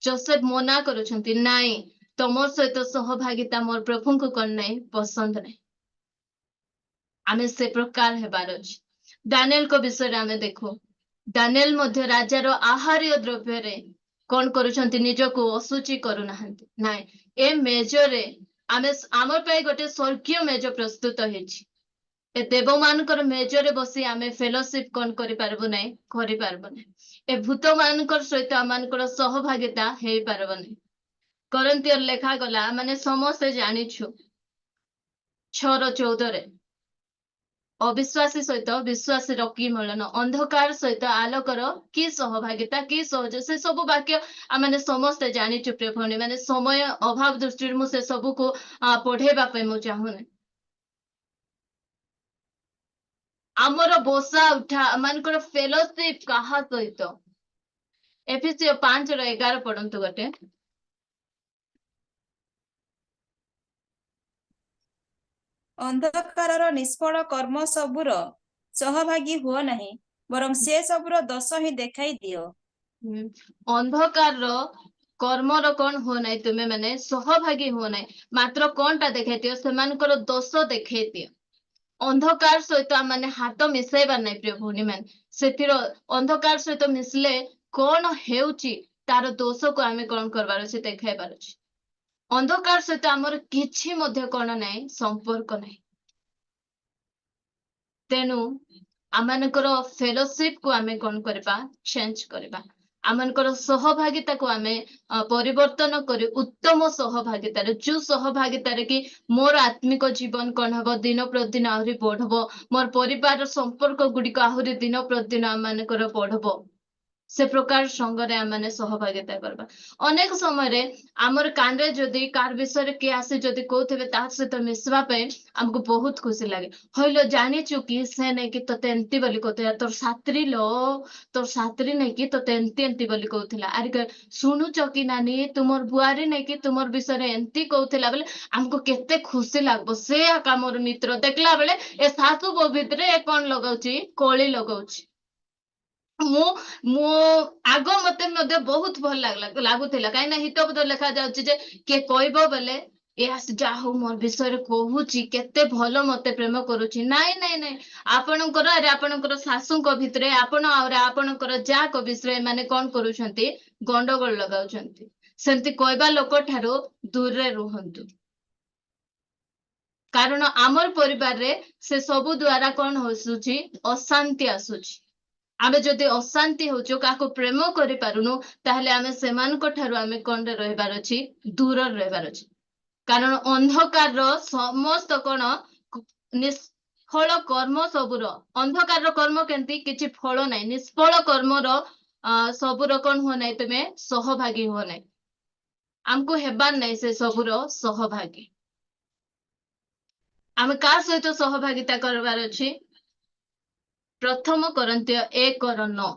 ଯୋସେଫ ମନା କରୁଛନ୍ତି, ନାଇଁ ତମର ସହିତ ସହଭାଗିତା ମୋର ପ୍ରଭୁଙ୍କୁ କଣ ନାହିଁ, ପସନ୍ଦ ନାହିଁ। ଆମେ ସେ ପ୍ରକାର ହେବାର ଅଛି। ଦାନିଏଲଙ୍କ ବିଷୟରେ ଆମେ ଦେଖୁ, ଦାନିଏଲ ମଧ୍ୟ ରାଜାର ଆହାର୍ୟ ଦ୍ରବ୍ୟରେ କଣ କରୁଛନ୍ତି, ନିଜକୁ ଅଶୁଚି କରୁନାହାନ୍ତି। ନାଇଁ, ଏ ମେଜରେ ଆମର ପାଇଁ ଗୋଟେ ସ୍ୱର୍ଗୀୟ ମେଜ ପ୍ରସ୍ତୁତ ହେଇଛି। ଏ ଦେବ ମାନଙ୍କର ମେଜରେ ବସି ଆମେ ଫେଲୋସିପ କଣ କରିପାରିବୁ ନାହିଁ, କରିପାରିବୁ ନାହିଁ। ଏ ଭୂତ ମାନଙ୍କର ସହିତ ଆମମାନଙ୍କର ସହଭାଗିତା ହେଇପାରିବ ନାହିଁ। କରନ୍ତିୟର ଲେଖା ଗଲା, ମାନେ ସମସ୍ତେ ଜାଣିଛୁ 6:14, ଅବିଶ୍ୱାସୀ ସହିତ ବିଶ୍ୱାସୀର କି ମିଳନ, ଅନ୍ଧକାର ସହିତ ଆଲୋକର କି ସହଭାଗିତା, କି ସହଜ। ସେ ସବୁ ବାକ୍ୟ ଆମେ ସମସ୍ତେ ଜାଣିଛୁ। ପ୍ରିୟ ଭଉଣୀ ମାନେ, ସମୟ ଅଭାବ ଦୃଷ୍ଟିରୁ ମୁଁ ସେ ସବୁକୁ ପଢେଇବା ପାଇଁ ମୁଁ ଚାହୁଁନି। ଆମର ବସା ଉଠା ଆମମାନଙ୍କର ଫେଲୋସିପ କାହା ସହିତ? ଏଫେସୀୟ 5:11 ପଢନ୍ତୁ ଗୋଟେ।
ଅନ୍ଧକାରର ନିଷ୍ଫଳ କର୍ମ ସବୁର ସହଭାଗୀ ହୁଅ ନାହିଁ, ବରଂ ସେ ସବୁର ଦୋଷ ହିଁ ଦେଖାଇ ଦିଅ।
ଅନ୍ଧକାରର କର୍ମର କଣ ହୁଅ ନାହିଁ, ତୁମେ ମାନେ ସହଭାଗୀ ହୁଅ ନାହିଁ, ମାତ୍ର କଣଟା ଦେଖାଇ ଦିଅ, ସେମାନଙ୍କର ଦୋଷ ଦେଖାଇ ଦିଅ। ଅନ୍ଧକାର ସହିତ ଆମେ ହାତ ମିଶାଇବାର ନାହିଁ। ପ୍ରିୟ ଭଉଣୀ ମାନେ, ସେଥିର ଅନ୍ଧକାର ସହିତ ମିଶିଲେ କଣ ହେଉଛି ତାର ଦୋଷକୁ ଆମେ କଣ କରିବାର ଅଛି, ଦେଖାଇବାର ଅଛି। अंधकार सहित आमर किछि मध्य कोन नाही संपर्क नाही तेनु आमनकर फेलोशिप को आमे कोन करबा चेंज करबा आमनकर सहभागिता को आमे परिवर्तन करी उत्तम सहभागितार जो सहभागितार कि मोर आत्मिक जीवन कोन हबो दिन प्रतिदिन आहुरी बढ़बो मोर परिवार संपर्क गुडी को आहुरी दिन प्रतिदिन आमनकर बढ़बो से प्रकार संगरे आमने सहभागिता करबा अनेक समय रे आमर कांडे जदि कार विषय के आसे जदि कहथबे ता सहित मिसवा पे हमको बहुत खुशी लागे हइलो जानी चुकी से नै कि तते एंती बोली कहथला तोर सात्री नै कि तते एंती बोली कहथला अरे सुनु चकी नानी तुमर बुआरी नै कि तुमर विषय रे एंती कहथला बेले हमको केते खुशी लागबो से आका मोर मित्र देखला बेले ए सासु बो भितरे ए कोन लगाउची कोली लगाउची मो मो आगो मते मध्ये बहुत भल लागुथिला काई ना हितोब तो लेखा जाउची जे के कहबो बेले ए आस जाहु मोर विषय कहूची केते भलो मते प्रेम करूची नाई नाई नाई आपणकर अरे आपणकर सासुको भितरे आपण और आपणकर जा को विषय माने कोन करूछंती गंडगोल लगाउछंती सेंती कहबा लोक ठारो दूर रे रुहंतु कारण आमर परिवार रे से सबु द्वारा कोन होसुची अशांति आसुची आमे जदि अशांति होचो काको प्रेम करि पारुनु ताहले आमे सेमानको ठारु आमे कोंडे रहबार अछि दूर रहबार अछि कारण अंधकार रो समस्त कोन निष्फल कर्म सबुर अंधकार रो कर्म केंती किछि फल नै निष्फल कर्म रो सबुर कोन हो नै तमे सहभागी हो नै हमको हेबार नै से सबुर सहभागी आमे का सहित सहभागिता करबार अछि प्रथम करन्त्य 1:9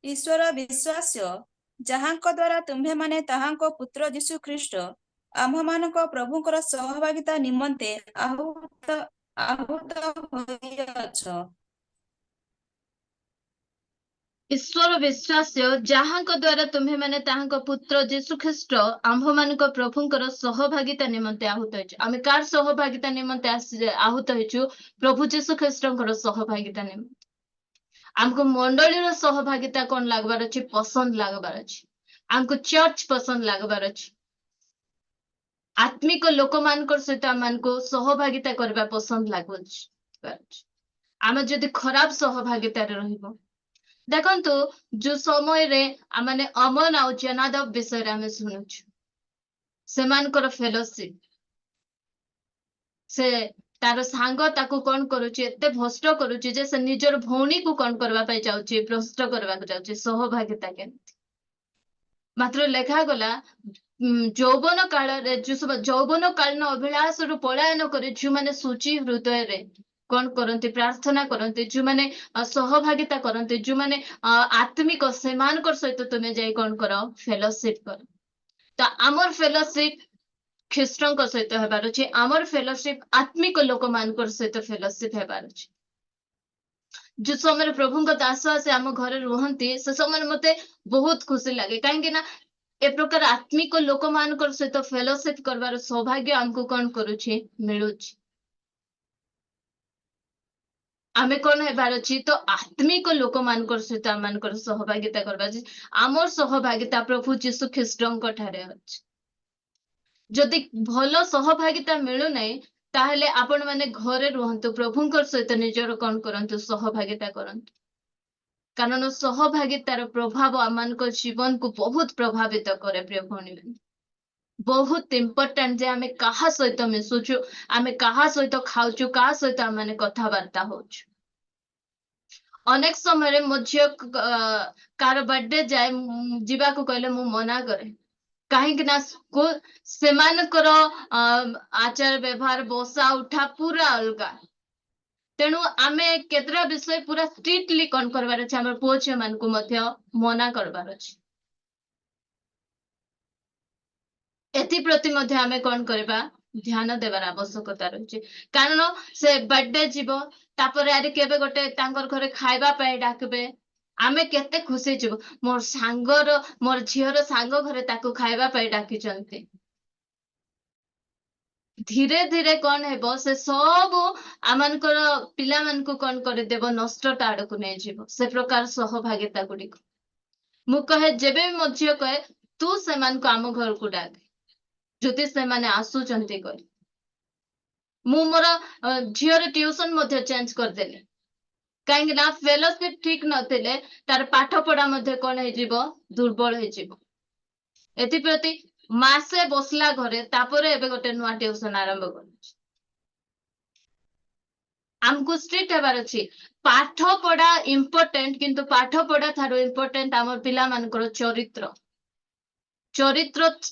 ईश्वर विश्वास्य जहांको द्वारा तुम्हे माने ताहांको पुत्र जीशु ख्रीष्ट आम्भमानक प्रभुଙ୍କର सहभागिता निमन्ते आहुत होइअछ
ईश्वर विश्वास्य जहांको द्वारा तुम्हे माने ताहांको पुत्र जीशु ख्रीष्ट आम्भमानक प्रभुଙ୍କର सहभागिता निमन्ते आहुत होइछ आमे कार सहभागिता निमन्ते आहुत होइछु प्रभु जीशु ख्रीष्टଙ୍କର सहभागिता निमन्ते हमको मंडलीर सहभागिता कोन लागबार अछि पसंद लागबार अछि हमको चर्च पसंद लागबार अछि आत्मिक लोक मानकर सहित हमको सहभागिता करबा पसंद लागबो आमे जदि खराब सहभागिता रे रहिबो देखंतु जो समय रे माने अमन आ जनादब विषय रे हमें सुनुछु सेमानकर फेलोशिप से तार सांग ताकू कोन करूची एते भ्रष्ट करूची जे से निजर भौणी को कोन करबा पई चाहूची भ्रष्ट करबा को चाहूची सहभागिता केनती मात्र लेखा गला यौवन काल रे जो सब यौवन कालीन अभिलाष रु पलायन करे जो माने सूची हृदय रे कोन करंती प्रार्थना करंती जो माने सहभागिता करंती जो माने आत्मिक सेमानकर सहित तुमे जाई कोन करो फेलोशिप कर तो आमर फेलोशिप ख्रीष्टଙ୍କ ସହିତ ହେବାର ଅଛି ଆମର ଫେଲୋशिप आत्मिक लोक मानकर सहित फेलोशिप हेबार अछि जो समय प्रभुଙ୍କ दास आसे हम घरे रुहंती से समय मते बहुत खुशी लागे काहे ना ए प्रकार आत्मिक लोक मानकर सहित फेलोशिप करबार सौभाग्य हमको कोन करूछि मिलुछि आमे कोन हेबार अछि तो आत्मिक लोक मानकर सहित मानकर सहभागिता करबा अछि आमर सहभागिता प्रभु यीशु ख्रीष्टଙ୍କ ठारे अछि जदि भलो सहभागिता मिलु नै ताहले आपण माने घरे रुहंतु प्रभुंकर सहित निजर कोन करंतु सहभागिता करंतु कारण सहभागितार प्रभाव आमानक जीवन को बहुत प्रभावित करे प्रिय भौणी बहुत इंपोर्टेंट जे आमे कहा सहित मिसुछु आमे कहा सहित खाउछु कहा सहित आमे कथा वार्ता होछु अनेक समय रे मझियो कार बर्थडे जाय जीवा को कहले मु मना करे कहीं ना सेमानकर आचार व्यवहार बसा उठा पूरा अलगा तेणु आमे केतरा विषय पूरा स्ट्रिक्टली कौन करबार अछि हमर पुओ छे मान को मध्य मना करबार अछि एथि प्रति मध्य आमे कौन करबा ध्यान देबार आवश्यकता रहिछि कारण से बर्थडे जीवो तापर आरे केबे गोटे तांकर घरे खाइबा पय डाकबे आमे केते खुशी जीवो मोर सांगर मोर झियर सांग घरे ताको खाइबा पय डाकी चंती धीरे धीरे कौन हेबो से सब आमानकर पिला मान को कौन करे देबो नष्ट टाड़ को नै जीवो से प्रकार सहभागिता गुडी ମୁଁ କହେ ଯେବେ ବି ମୋ ଝିଅ କହେ ତୁ ସେମାନଙ୍କୁ ଆମ ଘରକୁ ଡାକେ ଯଦି ସେମାନେ ଆସୁଛନ୍ତି କହି ମୁଁ ମୋର ଝିଅର ଟ୍ୟୁସନ ମଧ୍ୟ ଚେଞ୍ଜ କରିଦେଲି କାହିଁକି ନା ଫେଲୋସିପ ଠିକ ନଥିଲେ ତାର ପାଠ ପଢା ମଧ୍ୟ କଣ ହେଇଯିବ ଦୁର୍ବଳ ହେଇଯିବ ଏଥିପ୍ରତି ମାସେ ବସିଲା ଘରେ ତାପରେ ଏବେ ଗୋଟେ ନୂଆ ଟ୍ୟୁସନ ଆରମ୍ଭ କରୁଛି ଆମକୁ ଷ୍ଟ୍ରିକ୍ଟ ହେବାର ଅଛି ପାଠ ପଢା ଇମ୍ପୋର୍ଟାଣ୍ଟ କିନ୍ତୁ ପାଠ ପଢା ଠାରୁ ଇମ୍ପୋର୍ଟାଣ୍ଟ ଆମର ପିଲାମାନଙ୍କର ଚରିତ୍ର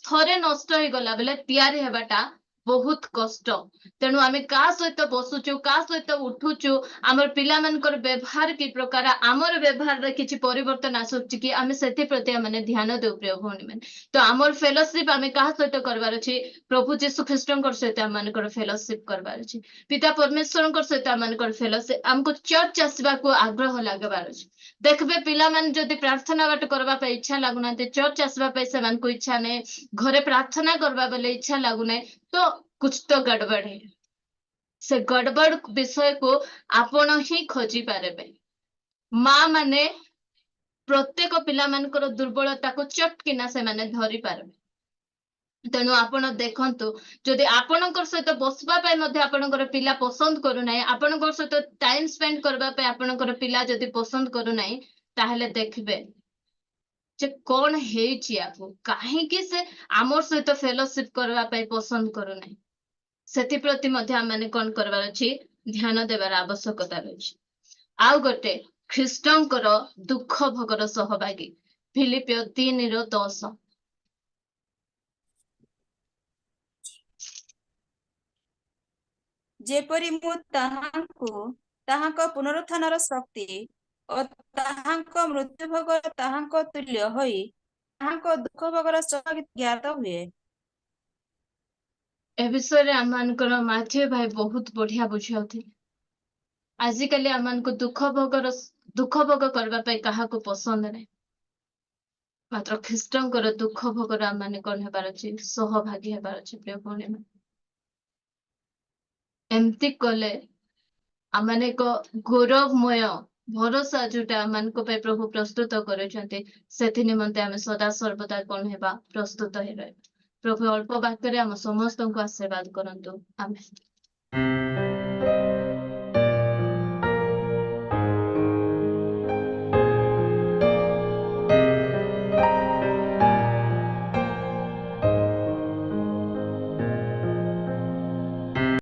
ଥରେ ନଷ୍ଟ ହେଇଗଲା ବେଲେ ତିଆରି ହେବାଟା ବହୁତ କଷ୍ଟ ତେଣୁ ଆମେ କାହା ସହିତ ବସୁଛୁ କାହା ସହିତ ଉଠୁଛୁ ଆମର ପିଲାମାନଙ୍କର ବ୍ୟବହାର କି ପ୍ରକାର ଆମର ବ୍ୟବହାରରେ କିଛି ପରିବର୍ତ୍ତନ ଆସୁଛି କି ଆମେ ସେଥିପ୍ରତି ଆମେ ଧ୍ୟାନ ଦେଉ ପ୍ରିୟ ଭଉଣୀ ମାନେ ତ ଆମର ଫେଲୋସିପ ଆମେ କାହା ସହିତ କରିବାର ଅଛି ପ୍ରଭୁ ଯୀଶୁ ଖ୍ରୀଷ୍ଟଙ୍କର ସହିତ ଆମମାନଙ୍କର ଫେଲୋସିପ କରିବାର ଅଛି ପିତା ପରମେଶ୍ୱରଙ୍କ ସହିତ ଆମମାନଙ୍କର ଫେଲୋସିପ ଆମକୁ ଚର୍ଚ୍ଚ ଆସିବାକୁ ଆଗ୍ରହ ଲାଗିବାର ଅଛି ଦେଖିବେ ପିଲାମାନେ ଯଦି ପ୍ରାର୍ଥନା ବାଟ କରିବା ପାଇଁ ଇଚ୍ଛା ଲାଗୁନାହାନ୍ତି ଚର୍ଚ୍ଚ ଆସିବା ପାଇଁ ସେମାନଙ୍କୁ ଇଚ୍ଛା ନାହିଁ ଘରେ ପ୍ରାର୍ଥନା କରିବା ବେଲେ ଇଚ୍ଛା ଲାଗୁନାହିଁ ତ କୁछ ତ ଗଡବଡ है ସେ ଗଡବଡ ବିଷୟକୁ ଆପଣ ହିଁ ଖୋଜି ପାରିବେ ମା ମାନେ ପ୍ରତ୍ୟେକ ପିଲାମାନଙ୍କର ଦୁର୍ବଳତାକୁ ଚଟକିନା ସେମାନେ ଧରି ପାରିବେ ତେଣୁ ଆପଣ ଦେଖନ୍ତୁ ଯଦି ଆପଣଙ୍କର ସହିତ ବସିବା ପାଇଁ ମଧ୍ୟ ଆପଣଙ୍କର ପିଲା ପସନ୍ଦ କରୁନାହିଁ ଆପଣଙ୍କ ସହିତ ଟାଇମ ସ୍ପେଣ୍ଡ କରିବା ପାଇଁ ଆପଣଙ୍କର ପିଲା ଯଦି ପସନ୍ଦ କରୁନାହିଁ ତାହେଲେ ଦେଖିବେ ଯେ କଣ ହେଇଛି ଆକୁ କାହିଁକି ସେ ଆମ ସହିତ ଫେଲୋସିପ କରିବା ପାଇଁ ପସନ୍ଦ କରୁନାହିଁ ସେଥିପ୍ରତି ମଧ୍ୟ ଆମମାନେ କଣ କରିବାର ଅଛି ଧ୍ୟାନ ଦେବାର ଆବଶ୍ୟକତା ରହିଛି ଆଉ ଗୋଟେ ଖ୍ରୀଷ୍ଟଙ୍କର ଦୁଃଖ ଭୋଗର ସହଭାଗୀ ଫିଲିପିଓ 3:10
ଯେପରି ମୁଁ ତାହାଙ୍କୁ ତାହାଙ୍କ ପୁନରୁତ୍ଥାନର ଶକ୍ତି ଓ ତାହାଙ୍କ ମୃତ୍ୟୁଭୋଗ ତାହାଙ୍କ ତୁଲ୍ୟ ହୋଇ ତାହାଙ୍କ ଦୁଃଖ ଭୋଗର ସହ ଜ୍ଞାତ ହୁଏ
ଏ ବିଷୟରେ ଆମମାନଙ୍କର ମାଥ୍ୟୁ ଭାଇ ବହୁତ ବଢିଆ ବୁଝାଉଥିଲେ ଆଜିକାଲି ଆମମାନଙ୍କୁ ଦୁଃଖ ଭୋଗ କରିବା ପାଇଁ କାହାକୁ ପସନ୍ଦ ନାହିଁ ମାତ୍ର ଖ୍ରୀଷ୍ଟଙ୍କର ଦୁଃଖ ଭୋଗର ଆମମାନେ କଣ ହେବାର ଅଛି ସହଭାଗୀ ହେବାର ଅଛି ପ୍ରିୟ ଭଉଣୀ ମାନେ ଏମିତି କଲେ ଆମମାନେ ଏକ ଗୌରବମୟ ଭରସା ଯୋଉଟା ଆମମାନଙ୍କ ପାଇଁ ପ୍ରଭୁ ପ୍ରସ୍ତୁତ କରିଛନ୍ତି ସେଥି ନିମନ୍ତେ ଆମେ ସଦା ସର୍ବଦା କଣ ହେବା ପ୍ରସ୍ତୁତ ହେଇ ରହିବା ପ୍ରଭୁ ଅଳ୍ପ ବାକ୍ୟରେ ଆମ ସମସ୍ତଙ୍କୁ ଆଶୀର୍ବାଦ କରନ୍ତୁ ଆମେନ୍